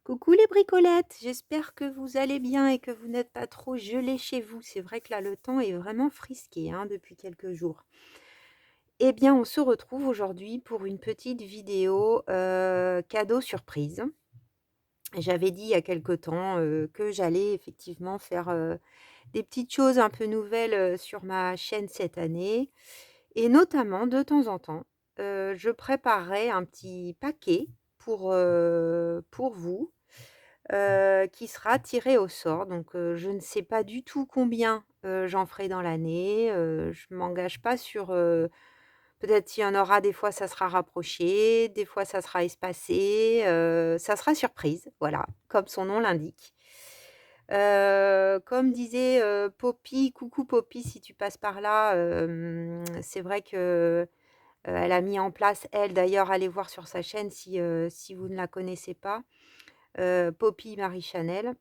Coucou les bricolettes, j'espère que vous allez bien et que vous n'êtes pas trop gelés chez vous. C'est vrai que là, le temps est vraiment frisqué hein, depuis quelques jours. Eh bien, on se retrouve aujourd'hui pour une petite vidéo cadeau surprise. J'avais dit il y a quelque temps que j'allais effectivement faire des petites choses un peu nouvelles sur ma chaîne cette année. Et notamment, de temps en temps, je préparerai un petit paquet pour vous qui sera tiré au sort. Donc, je ne sais pas du tout combien, j'en ferai dans l'année, je m'engage pas sur, peut-être il y en aura des fois ça sera rapproché, des fois ça sera espacé, ça sera surprise, voilà, comme son nom l'indique. Comme disait, Poppy, coucou Poppy si tu passes par là, c'est vrai que, elle a mis en place elle d'ailleurs allez voir sur sa chaîne si vous ne la connaissez pas, Poppy Marie Chanel.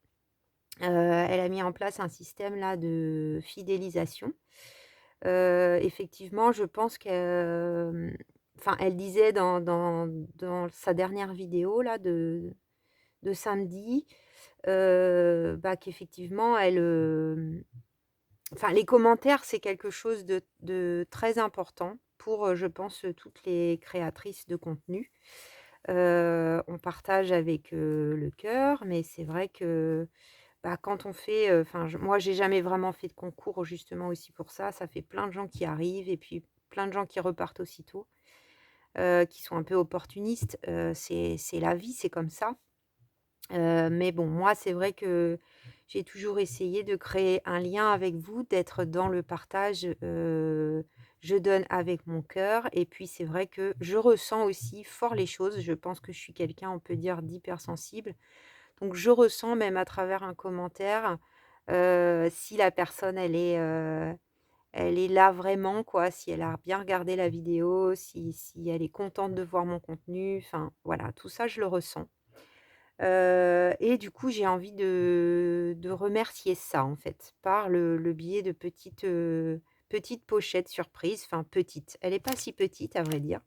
Elle a mis en place un système là de fidélisation. Effectivement, je pense que, enfin, elle disait dans sa dernière vidéo là de samedi, bah, qu'effectivement elle, enfin les commentaires, c'est quelque chose de très important pour, je pense, toutes les créatrices de contenu. On partage avec, le cœur, mais c'est vrai que bah, quand on fait, enfin, moi, j'ai jamais vraiment fait de concours justement aussi pour ça. Ça fait plein de gens qui arrivent et puis plein de gens qui repartent aussitôt, qui sont un peu opportunistes. C'est la vie, c'est comme ça. Mais bon, moi, c'est vrai que j'ai toujours essayé de créer un lien avec vous, d'être dans le partage, je donne avec mon cœur et puis c'est vrai que je ressens aussi fort les choses. Je pense que je suis quelqu'un, on peut dire, d'hypersensible. Donc je ressens même à travers un commentaire, si la personne elle est là vraiment quoi, si elle a bien regardé la vidéo, si elle est contente de voir mon contenu, enfin voilà, tout ça je le ressens. Et du coup j'ai envie de remercier ça en fait, par le biais de petites pochettes surprises, enfin petites, elle est pas si petite à vrai dire.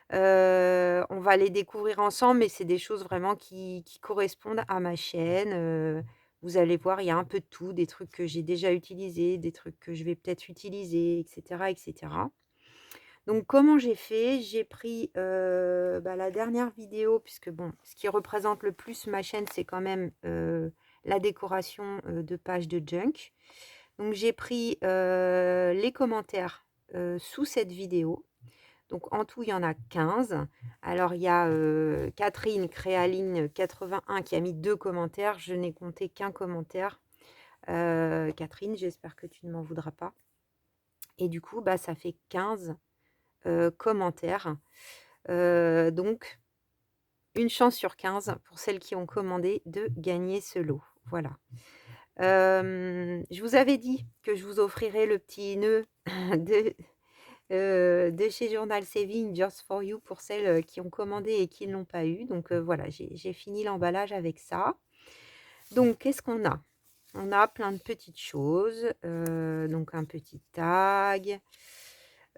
On va les découvrir ensemble, mais c'est des choses vraiment qui correspondent à ma chaîne, vous allez voir, il y a un peu de tout, des trucs que j'ai déjà utilisés, des trucs que je vais peut-être utiliser et cetera et cetera. Donc comment j'ai fait? J'ai pris, bah, la dernière vidéo puisque bon, ce qui représente le plus ma chaîne, c'est quand même, la décoration, de pages de junk. Donc j'ai pris, les commentaires, sous cette vidéo. Donc en tout, il y en a 15. Alors il y a, Catherine Créaline 81 qui a mis 2 commentaires. Je n'ai compté qu'un commentaire. Catherine, j'espère que tu ne m'en voudras pas. Et du coup, bah, ça fait 15, commentaires. Donc une chance sur 15 pour celles qui ont commandé de gagner ce lot. Voilà. Je vous avais dit que je vous offrirais le petit nœud de chez Journal Saving Just for You pour celles, qui ont commandé et qui ne l'ont pas eu. Donc, voilà, j'ai fini l'emballage avec ça. Donc qu'est-ce qu'on a? On a plein de petites choses, donc un petit tag,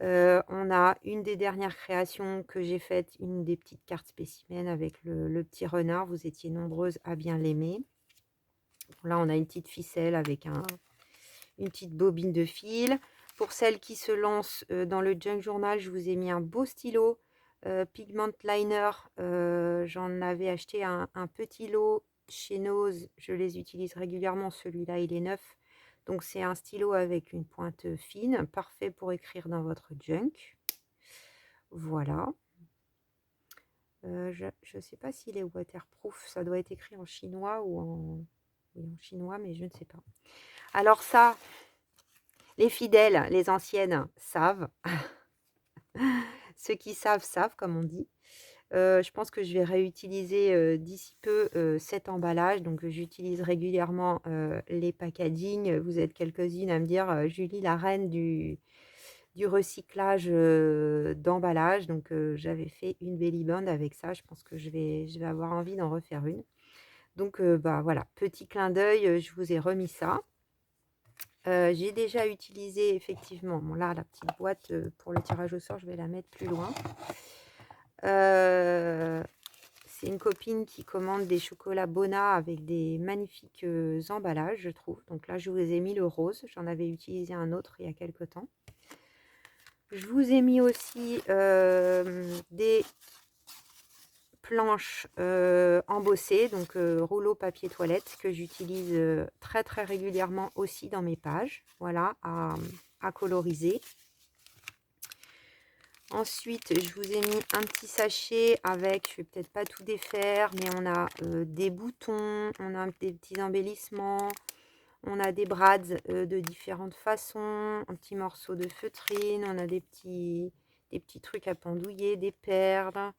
on a une des dernières créations que j'ai faites, une des petites cartes spécimens avec le petit renard. Vous étiez nombreuses à bien l'aimer. Là, on a une petite ficelle avec une petite bobine de fil. Pour celles qui se lancent dans le junk journal, je vous ai mis un beau stylo pigment liner. J'en avais acheté un petit lot chez Nose. Je les utilise régulièrement. Celui-là, il est neuf. Donc, c'est un stylo avec une pointe fine, parfait pour écrire dans votre junk. Voilà. Je ne sais pas s'il est waterproof. Ça doit être écrit en chinois ou en... Oui, en chinois, mais je ne sais pas. Alors ça, les fidèles, les anciennes savent. Ceux qui savent, savent, comme on dit. Je pense que je vais réutiliser, d'ici peu, cet emballage. Donc j'utilise régulièrement, les packaging. Vous êtes quelques-unes à me dire: «Julie, la reine du recyclage, d'emballage». Donc j'avais fait une belly band avec ça. Je pense que je vais avoir envie d'en refaire une. Donc bah, voilà, petit clin d'œil, je vous ai remis ça. J'ai déjà utilisé effectivement, bon là, la petite boîte, pour le tirage au sort, je vais la mettre plus loin. c'est une copine qui commande des chocolats Bona avec des magnifiques emballages, je trouve. Donc là, je vous ai mis le rose. J'en avais utilisé un autre il y a quelque temps. Je vous ai mis aussi des planches embossées, donc rouleau papier toilette, que j'utilise très très régulièrement aussi dans mes pages. Voilà, à coloriser. Ensuite, je vous ai mis un petit sachet avec, je vais peut-être pas tout défaire, mais on a des boutons, on a des petits embellissements, on a des brads de différentes façons, un petit morceau de feutrine, on a des petits trucs à pendouiller, des perles.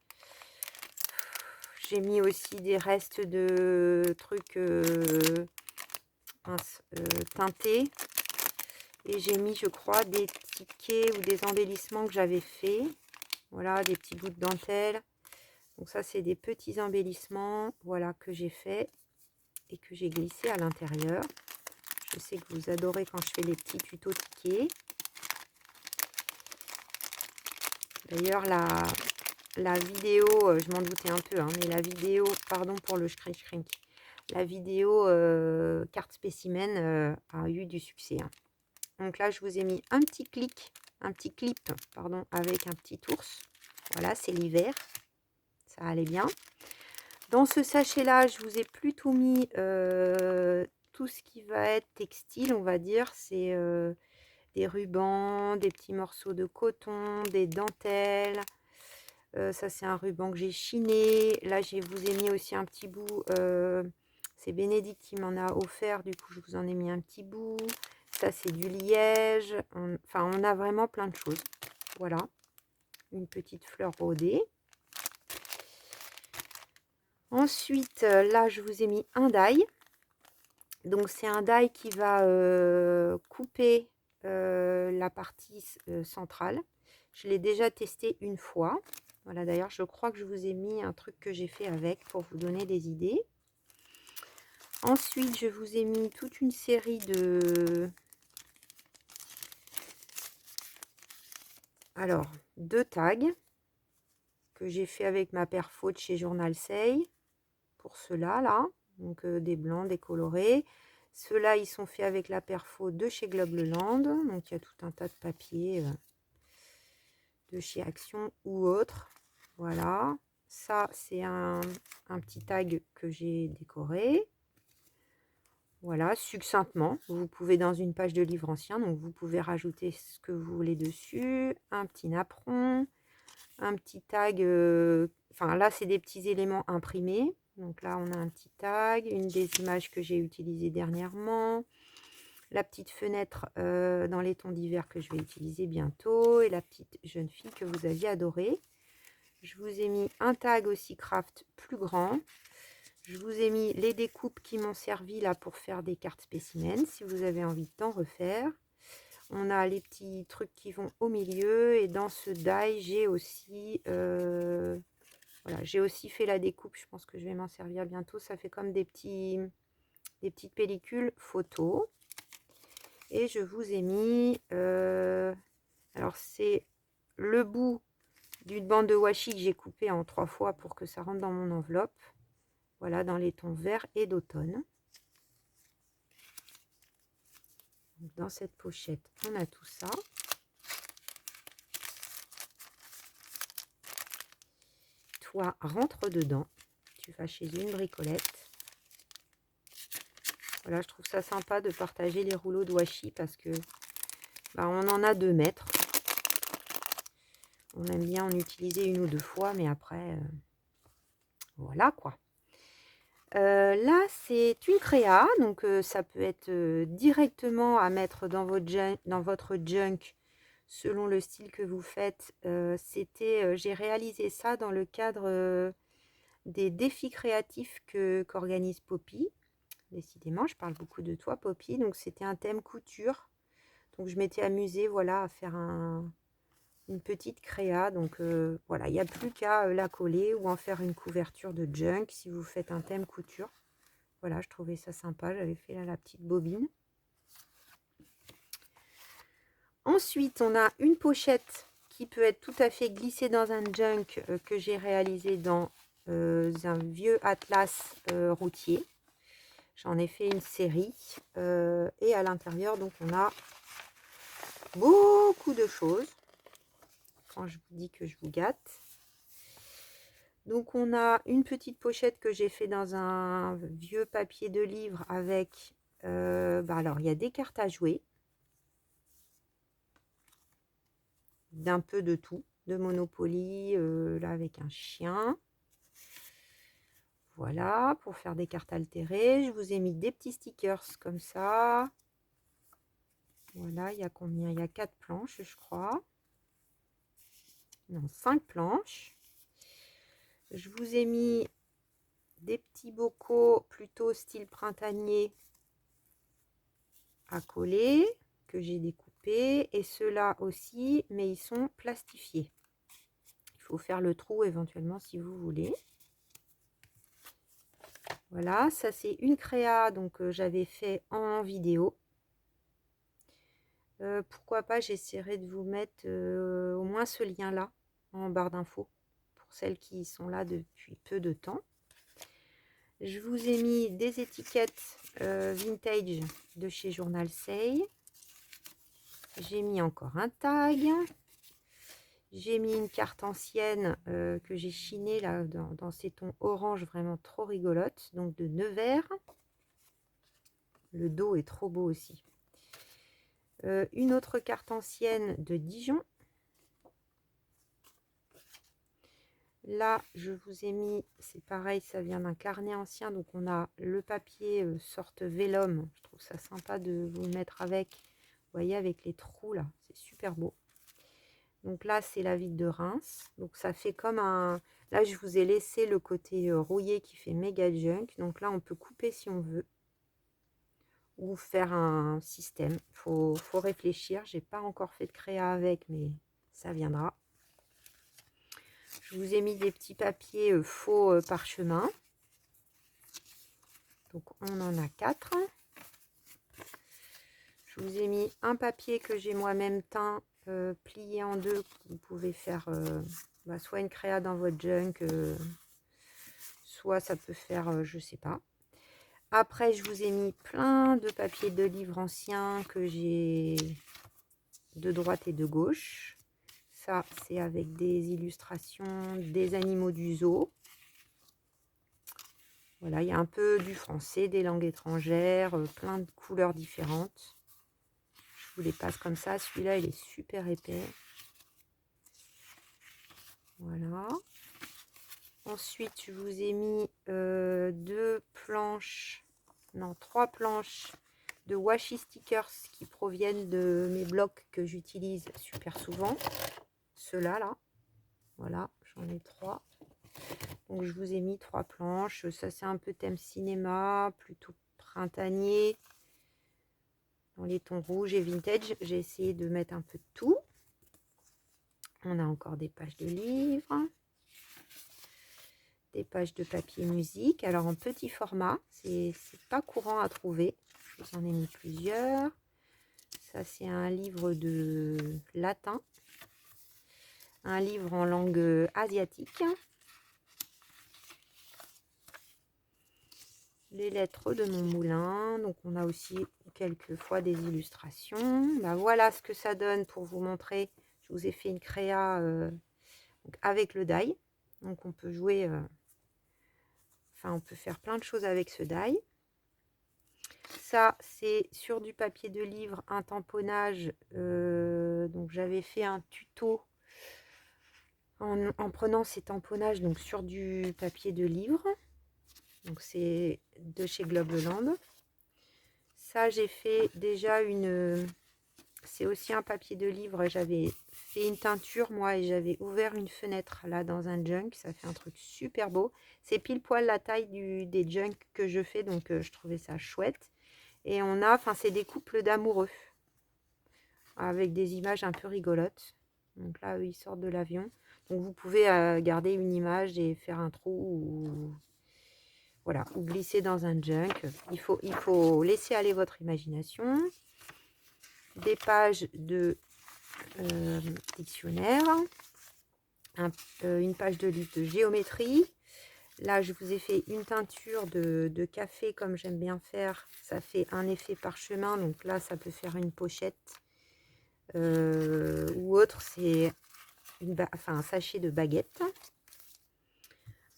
J'ai mis aussi des restes de trucs teintés. Et j'ai mis, je crois, des tickets ou des embellissements que j'avais fait. Voilà, des petits bouts de dentelle. Donc ça, c'est des petits embellissements, voilà, que j'ai fait et que j'ai glissé à l'intérieur. Je sais que vous adorez quand je fais les petits tutos tickets. D'ailleurs, la vidéo, je m'en doutais un peu, hein, mais la vidéo, pardon pour le shrink, la vidéo carte spécimen a eu du succès, hein. Donc là, je vous ai mis un petit clip, pardon, avec un petit ours. Voilà, c'est l'hiver. Ça allait bien. Dans ce sachet-là, je vous ai plutôt mis tout ce qui va être textile, on va dire. C'est des rubans, des petits morceaux de coton, des dentelles. Ça, c'est un ruban que j'ai chiné. Là, je vous ai mis aussi un petit bout. C'est Bénédicte qui m'en a offert. Du coup, je vous en ai mis un petit bout. Ça, c'est du liège. Enfin, on a vraiment plein de choses. Voilà. Une petite fleur brodée. Ensuite, là, je vous ai mis un die. Donc, c'est un die qui va couper la partie centrale. Je l'ai déjà testé une fois. Voilà, d'ailleurs, je crois que je vous ai mis un truc que j'ai fait avec pour vous donner des idées. Ensuite, je vous ai mis toute une série de... Alors, 2 tags que j'ai fait avec ma perfo de chez Journal Say. Pour ceux-là, là. Donc, des blancs, des colorés. Ceux-là, ils sont faits avec la perfo de chez Globleland. Donc, il y a tout un tas de papiers de chez Action ou autre. Voilà. Ça, c'est un petit tag que j'ai décoré. Voilà, succinctement. Vous pouvez dans une page de livre ancien, donc vous pouvez rajouter ce que vous voulez dessus. Un petit napperon, un petit tag. Enfin, là, c'est des petits éléments imprimés. Donc là, on a un petit tag, une des images que j'ai utilisées dernièrement. La petite fenêtre dans les tons d'hiver que je vais utiliser bientôt. Et la petite jeune fille que vous aviez adorée. Je vous ai mis un tag aussi craft plus grand. Je vous ai mis les découpes qui m'ont servi là pour faire des cartes spécimens, si vous avez envie d'en refaire. On a les petits trucs qui vont au milieu. Et dans ce die, j'ai aussi, voilà, j'ai aussi fait la découpe. Je pense que je vais m'en servir bientôt. Ça fait comme des petites pellicules photos. Et je vous ai mis, alors c'est le bout d'une bande de washi que j'ai coupé en 3 fois pour que ça rentre dans mon enveloppe. Voilà, dans les tons vert et d'automne. Dans cette pochette, on a tout ça. Toi, rentre dedans. Tu vas chez une bricolette. Voilà, je trouve ça sympa de partager les rouleaux de washi parce que bah, on en a 2 mètres. On aime bien en utiliser 1 ou 2 fois, mais après, voilà quoi. Là, c'est une créa, donc ça peut être directement à mettre dans votre junk selon le style que vous faites. J'ai réalisé ça dans le cadre des défis créatifs qu'organise Poppy. Décidément, je parle beaucoup de toi, Poppy. Donc, c'était un thème couture. Donc, je m'étais amusée, voilà, à faire une petite créa. Donc, voilà, il n'y a plus qu'à la coller ou en faire une couverture de junk si vous faites un thème couture. Voilà, je trouvais ça sympa. J'avais fait là la petite bobine. Ensuite, on a une pochette qui peut être tout à fait glissée dans un junk que j'ai réalisé dans un vieux atlas routier. J'en ai fait une série. Et à l'intérieur, donc, on a beaucoup de choses. Quand je vous dis que je vous gâte. Donc, on a une petite pochette que j'ai fait dans un vieux papier de livre avec... alors, il y a des cartes à jouer. D'un peu de tout. De Monopoly, là, avec un chien. Voilà, pour faire des cartes altérées. Je vous ai mis des petits stickers comme ça. Voilà, il y a combien? Il y a 4 planches, je crois. Non, 5 planches. Je vous ai mis des petits bocaux plutôt style printanier à coller, que j'ai découpés. Et ceux-là aussi, mais ils sont plastifiés. Il faut faire le trou éventuellement si vous voulez. Voilà, ça c'est une créa donc j'avais fait en vidéo. Pourquoi pas, j'essaierai de vous mettre au moins ce lien-là en barre d'infos pour celles qui sont là depuis peu de temps. Je vous ai mis des étiquettes vintage de chez Journal Say. J'ai mis encore un tag. J'ai mis une carte ancienne que j'ai chinée là dans ces tons orange vraiment trop rigolote, donc de Nevers. Le dos est trop beau aussi. Une autre carte ancienne de Dijon. Là, je vous ai mis, c'est pareil, ça vient d'un carnet ancien, donc on a le papier sorte vélum. Je trouve ça sympa de vous le mettre avec, vous voyez, avec les trous là, c'est super beau. Donc là, c'est la ville de Reims. Donc ça fait comme un... Là, je vous ai laissé le côté rouillé qui fait méga junk. Donc là, on peut couper si on veut. Ou faire un système. Faut réfléchir. J'ai pas encore fait de créa avec, mais ça viendra. Je vous ai mis des petits papiers faux parchemin. Donc on en a 4. Je vous ai mis un papier que j'ai moi-même teint, plié en deux. Vous pouvez faire soit une créa dans votre junk, soit ça peut faire, je sais pas. Après, je vous ai mis plein de papiers de livres anciens que j'ai de droite et de gauche. Ça, c'est avec des illustrations des animaux du zoo. Voilà, il y a un peu du français, des langues étrangères, plein de couleurs différentes. Je vous les passe comme ça. Celui-là, il est super épais. Voilà. Ensuite, je vous ai mis 3 planches de washi stickers qui proviennent de mes blocs que j'utilise super souvent. Ceux-là, là. Voilà, j'en ai 3. Donc, je vous ai mis 3 planches. Ça, c'est un peu thème cinéma, plutôt printanier. Dans les tons rouges et vintage, j'ai essayé de mettre un peu de tout. On a encore des pages de livres. Des pages de papier musique. Alors, en petit format. C'est pas courant à trouver. Je vous en ai mis plusieurs. Ça, c'est un livre de latin. Un livre en langue asiatique. Les lettres de mon moulin. Donc, on a aussi quelques fois des illustrations. Ben, voilà ce que ça donne pour vous montrer. Je vous ai fait une créa donc avec le die. Donc, on peut jouer... on peut faire plein de choses avec ce die. Ça, c'est sur du papier de livre, un tamponnage. Donc, j'avais fait un tuto en prenant ces tamponnages donc sur du papier de livre. Donc, c'est de chez Globeland. Ça, j'ai fait déjà une... C'est aussi un papier de livre. J'avais fait une teinture, moi, et j'avais ouvert une fenêtre, là, dans un junk. Ça fait un truc super beau. C'est pile poil la taille des junks que je fais, donc je trouvais ça chouette. Et on a... c'est des couples d'amoureux. Avec des images un peu rigolotes. Donc là, eux, ils sortent de l'avion. Donc, vous pouvez garder une image et faire un trou ou... Voilà, ou glisser dans un junk. Il faut laisser aller votre imagination. Des pages de dictionnaire. Une page de livre de géométrie. là, je vous ai fait une teinture de café comme j'aime bien faire. Ça fait un effet parchemin, donc là, ça peut faire une pochette ou autre. C'est un sachet de baguette.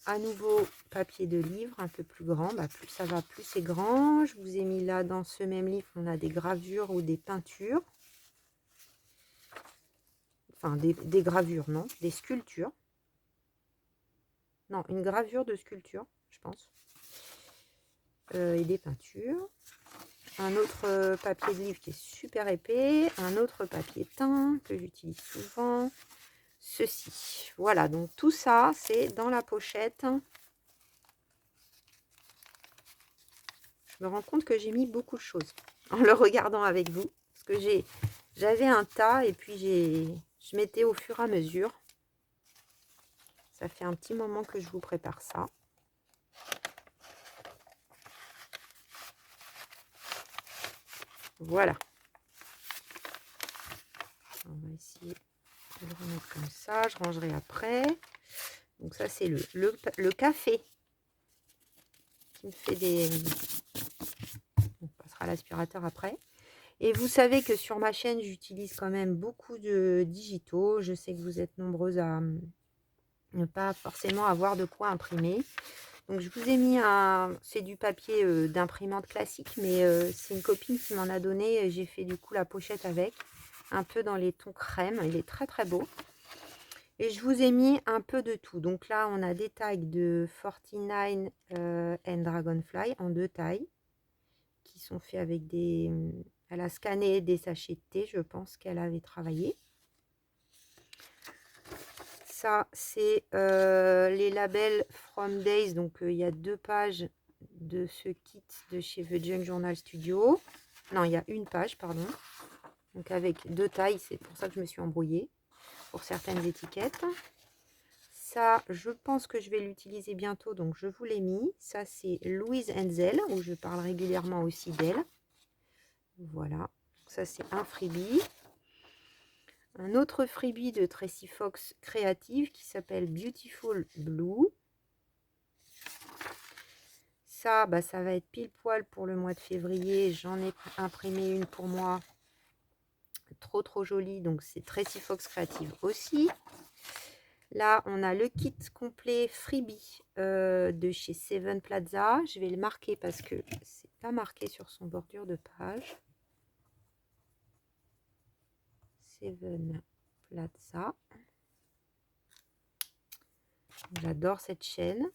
À nouveau, papier de livre un peu plus grand. Bah, plus ça va, plus c'est grand. Je vous ai mis là, dans ce même livre, on a des gravures ou des peintures. Enfin, des gravures, non, des sculptures. Non, une gravure de sculpture, je pense. Et des peintures. Un autre papier de livre qui est super épais. Un autre papier teint que j'utilise souvent. Ceci. Voilà, donc tout ça, c'est dans la pochette. Je me rends compte que j'ai mis beaucoup de choses en le regardant avec vous. Parce que j'avais un tas et puis je mettais au fur et à mesure. Ça fait un petit moment que je vous prépare ça. Voilà. On va essayer de le remettre comme ça. Je rangerai après. Donc ça, c'est le café qui me fait des... On passera à l'aspirateur après. Et vous savez que sur ma chaîne, j'utilise quand même beaucoup de digitaux. Je sais que vous êtes nombreuses à ne pas forcément avoir de quoi imprimer. Donc je vous ai mis c'est du papier d'imprimante classique, mais c'est une copine qui m'en a donné. J'ai fait du coup la pochette avec, un peu dans les tons crème. Il est très très beau. Et je vous ai mis un peu de tout. Donc là, on a des tags de 49 and Dragonfly en 2 tailles qui sont faits avec des... Elle a scanné des sachets de thé, je pense qu'elle avait travaillé. Ça, c'est les labels From Days. Donc, il y a 2 pages de ce kit de chez The Junk Journal Studio. Non, il y a une page, pardon. Donc, avec 2 tailles. C'est pour ça que je me suis embrouillée pour certaines étiquettes. Ça, je pense que je vais l'utiliser bientôt. Donc, je vous l'ai mis. Ça, c'est Louise Henzel, où je parle régulièrement aussi d'elle. Voilà. Donc, ça, c'est un freebie. Un autre freebie de Tracy Fox Creative qui s'appelle Beautiful Blue. Ça, bah, ça va être pile poil pour le mois de février. J'en ai imprimé une pour moi. Trop jolie. Donc, c'est Tracy Fox Creative aussi. Là, on a le kit complet freebie de chez Seven Plaza. Je vais le marquer parce que c'est pas marqué sur son bordure de page. Seven Plaza. J'adore cette chaîne.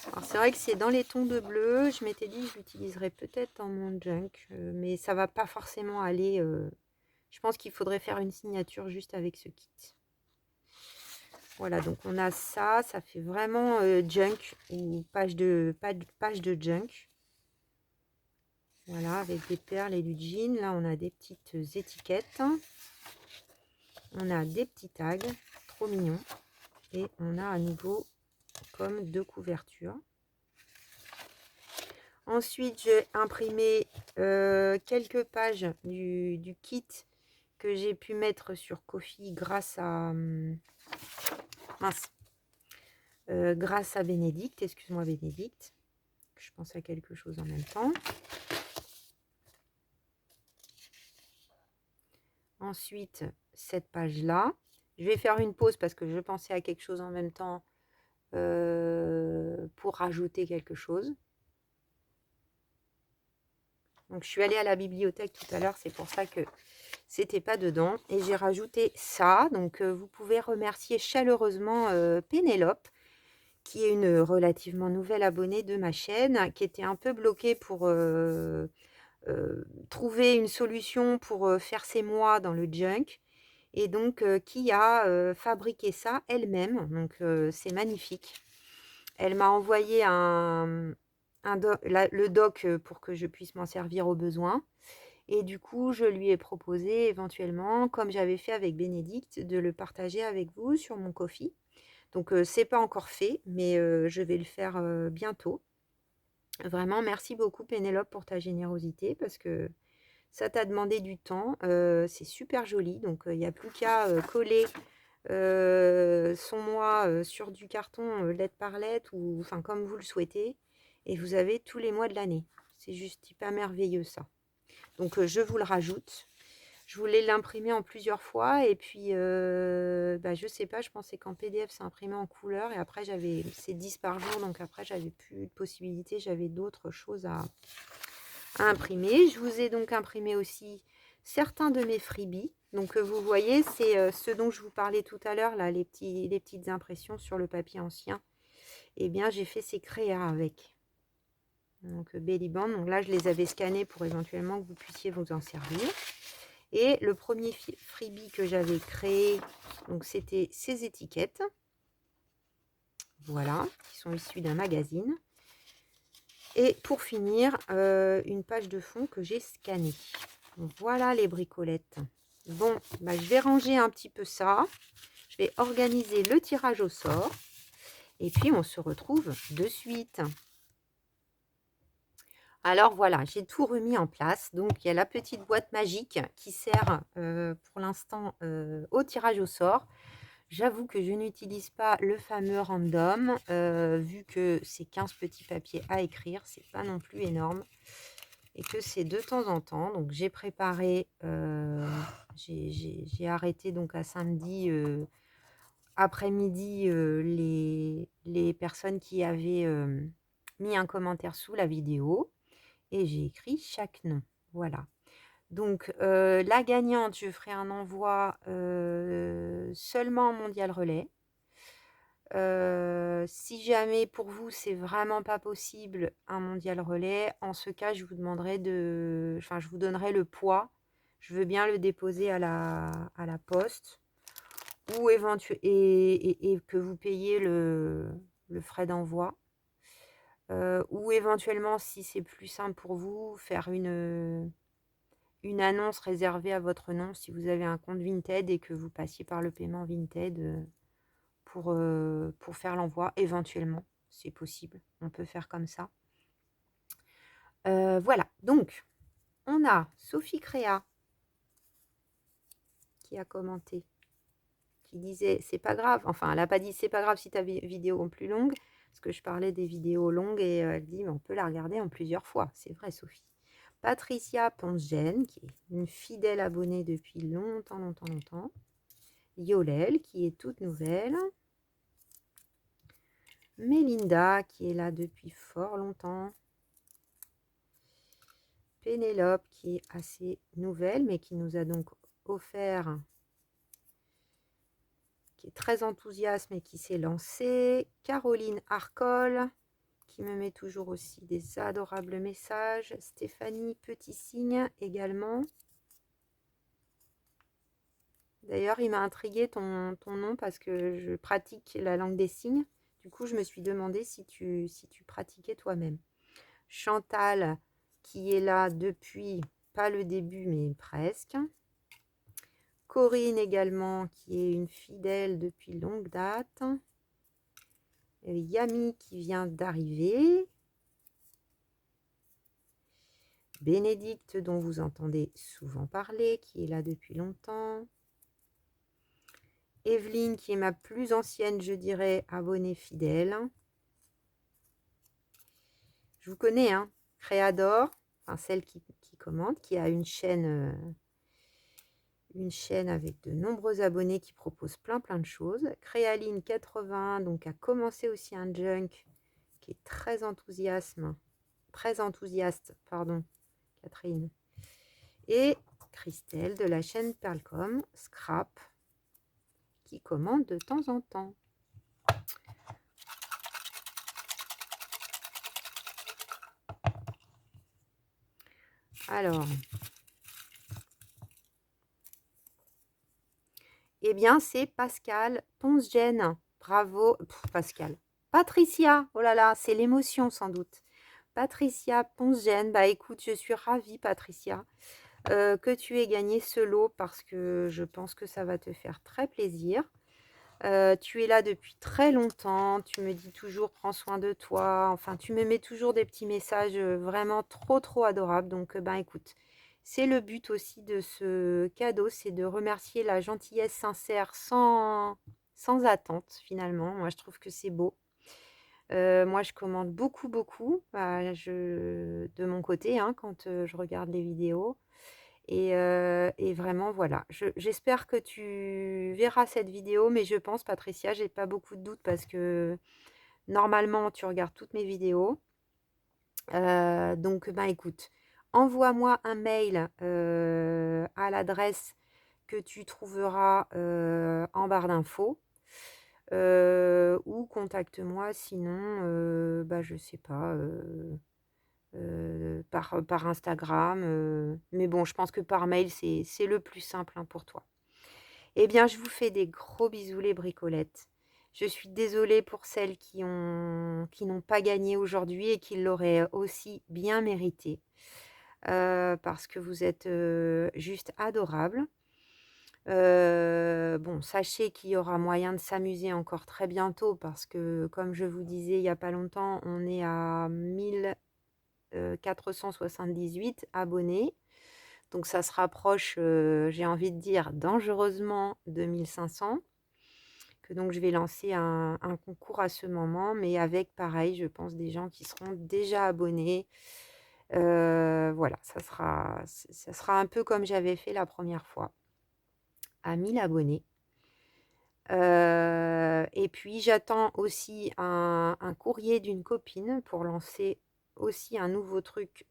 Alors c'est vrai que c'est dans les tons de bleu. Je m'étais dit que je l'utiliserais peut-être dans mon junk, mais ça va pas forcément aller. Je pense qu'il faudrait faire une signature juste avec ce kit. Voilà, donc on a ça. Ça fait vraiment junk ou page de junk. Voilà, avec des perles et du jean. Là, on a des petites étiquettes. On a des petits tags. Trop mignons. Et on a à nouveau comme 2 couvertures. Ensuite, j'ai imprimé quelques pages du kit que j'ai pu mettre sur Ko-fi grâce à grâce à Bénédicte. Excuse-moi Bénédicte. Je pense à quelque chose en même temps. Ensuite, cette page-là. Je vais faire une pause parce que je pensais à quelque chose en même temps pour rajouter quelque chose. Donc, je suis allée à la bibliothèque tout à l'heure, c'est pour ça que c'était pas dedans. Et j'ai rajouté ça. Donc, vous pouvez remercier chaleureusement Pénélope, qui est une relativement nouvelle abonnée de ma chaîne, qui était un peu bloquée pour trouver une solution pour faire ses mois dans le junk. Et donc, qui a fabriqué ça elle-même. Donc, c'est magnifique. Elle m'a envoyé le doc pour que je puisse m'en servir au besoin. Et du coup, je lui ai proposé éventuellement, comme j'avais fait avec Bénédicte, de le partager avec vous sur mon Ko-fi. Donc, c'est pas encore fait, mais je vais le faire bientôt. Vraiment, merci beaucoup Pénélope pour ta générosité parce que ça t'a demandé du temps. C'est super joli, donc il n'y a plus qu'à coller sont moi sur du carton lettre par lettre ou enfin comme vous le souhaitez. Et vous avez tous les mois de l'année. C'est juste hyper merveilleux ça. Donc je vous le rajoute. Je voulais l'imprimer en plusieurs fois et puis bah, je sais pas, je pensais qu'en PDF c'est imprimé en couleur et après c'est 10 par jour donc après j'avais plus de possibilités, j'avais d'autres choses à imprimer. Je vous ai donc imprimé aussi certains de mes freebies. Donc vous voyez, c'est ce dont je vous parlais tout à l'heure, là, les petites impressions sur le papier ancien. Eh bien, j'ai fait ces créas avec. Donc Bellyband, donc là je les avais scannés pour éventuellement que vous puissiez vous en servir. Et le premier freebie que j'avais créé, donc c'était ces étiquettes. Voilà, qui sont issues d'un magazine. Et pour finir, une page de fond que j'ai scannée. Voilà les bricolettes. Bon, bah, je vais ranger un petit peu ça. Je vais organiser le tirage au sort. Et puis, on se retrouve de suite. Alors voilà, j'ai tout remis en place. Donc, il y a la petite boîte magique qui sert pour l'instant au tirage au sort. J'avoue que je n'utilise pas le fameux random, vu que c'est 15 petits papiers à écrire. C'est pas non plus énorme. Et que c'est de temps en temps. Donc j'ai préparé, j'ai arrêté donc à samedi après-midi les personnes qui avaient mis un commentaire sous la vidéo et j'ai écrit chaque nom. Voilà. Donc la gagnante, je ferai un envoi seulement en mondial relais. Si jamais pour vous c'est vraiment pas possible un mondial relais, en ce cas je vous demanderai je vous donnerai le poids. Je veux bien le déposer à la poste ou et que vous payiez le frais d'envoi. Ou éventuellement, si c'est plus simple pour vous, faire une annonce réservée à votre nom si vous avez un compte Vinted et que vous passiez par le paiement Vinted. Pour faire l'envoi, éventuellement, c'est possible. On peut faire comme ça. Voilà, donc, on a Sophie Créa qui a commenté, qui disait, c'est pas grave, enfin, elle n'a pas dit, c'est pas grave si ta vidéo est plus longue, parce que je parlais des vidéos longues, et elle dit, mais on peut la regarder en plusieurs fois. C'est vrai, Sophie. Patricia Ponsgen, qui est une fidèle abonnée depuis longtemps, longtemps, longtemps. Yolel, qui est toute nouvelle. Mélinda, qui est là depuis fort longtemps. Pénélope, qui est assez nouvelle, mais qui nous a donc offert, qui est très enthousiaste, mais qui s'est lancée. Caroline Arcol, qui me met toujours aussi des adorables messages. Stéphanie Petit Signe également. D'ailleurs, il m'a intrigué ton nom parce que je pratique la langue des signes. Du coup, je me suis demandé si tu pratiquais toi-même. Chantal, qui est là depuis, pas le début, mais presque. Corinne également, qui est une fidèle depuis longue date. Yami qui vient d'arriver. Bénédicte, dont vous entendez souvent parler, qui est là depuis longtemps. Evelyne, qui est ma plus ancienne, je dirais, abonnée fidèle. Je vous connais, hein, Créador, enfin celle qui commente, qui a une chaîne avec de nombreux abonnés qui proposent plein de choses. Créaline 80, donc a commencé aussi un junk qui est très enthousiaste, pardon, Catherine. Et Christelle de la chaîne Perlcom, Scrap, qui commande de temps en temps. Alors, eh bien, c'est Pascal Ponsgen. Bravo, Pascal. Patricia, oh là là, c'est l'émotion sans doute. Patricia Ponsgen, bah écoute, je suis ravie, Patricia, que tu aies gagné ce lot parce que je pense que ça va te faire très plaisir. Tu es là depuis très longtemps, tu me dis toujours prends soin de toi, enfin tu me mets toujours des petits messages vraiment trop adorables. Donc ben écoute, C'est le but aussi de ce cadeau, c'est de remercier la gentillesse sincère sans attente finalement. Moi, je trouve que c'est beau. Moi, je commande beaucoup, beaucoup, de mon côté, hein, quand, je regarde les vidéos et vraiment voilà. J'espère que tu verras cette vidéo, mais je pense, Patricia, j'ai pas beaucoup de doutes parce que normalement, tu regardes toutes mes vidéos. Donc, ben, écoute, envoie-moi un mail, à l'adresse que tu trouveras, en barre d'infos, ou contacte-moi sinon, bah, je sais pas, par Instagram, mais bon, je pense que par mail, c'est le plus simple, hein, pour toi. Eh bien, je vous fais des gros bisous les bricolettes. Je suis désolée pour celles qui n'ont pas gagné aujourd'hui et qui l'auraient aussi bien mérité, parce que vous êtes, juste adorables. Bon, sachez qu'il y aura moyen de s'amuser encore très bientôt parce que, comme je vous disais il y a pas longtemps, on est à 1478 abonnés. Donc ça se rapproche, j'ai envie de dire dangereusement de 1500. Que donc je vais lancer un concours à ce moment, mais avec pareil, je pense des gens qui seront déjà abonnés. Voilà, ça sera un peu comme j'avais fait la première fois, à 1000 abonnés. Et puis j'attends aussi un courrier d'une copine pour lancer aussi un nouveau truc,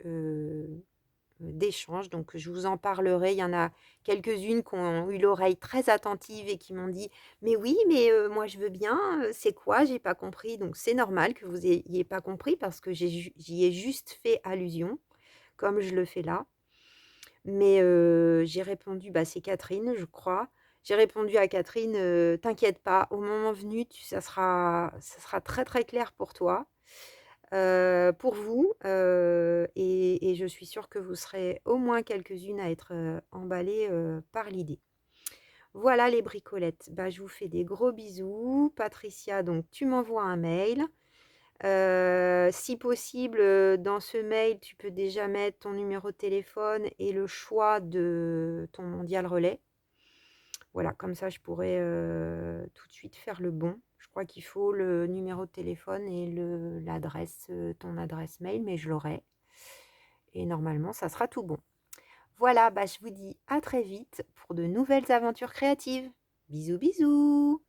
d'échange. Donc je vous en parlerai. Il y en a quelques-unes qui ont eu l'oreille très attentive et qui m'ont dit: «Mais oui, mais moi je veux bien, c'est quoi? J'ai pas compris». Donc c'est normal que vous ayez pas compris parce que j'y ai juste fait allusion, comme je le fais là. Mais j'ai répondu, bah, c'est Catherine, je crois. J'ai répondu à Catherine: «T'inquiète pas, au moment venu, ça sera très, très clair pour toi». Pour vous, et je suis sûre que vous serez au moins quelques-unes à être, emballées, par l'idée. Voilà les bricolettes, bah, je vous fais des gros bisous. Patricia, donc tu m'envoies un mail. Si possible, dans ce mail, tu peux déjà mettre ton numéro de téléphone et le choix de ton mondial relais. Voilà, comme ça je pourrais, tout de suite faire le bon. Je crois qu'il faut le numéro de téléphone et l'adresse, ton adresse mail, mais je l'aurai et normalement ça sera tout bon. Voilà, bah, je vous dis à très vite pour de nouvelles aventures créatives. Bisous, bisous!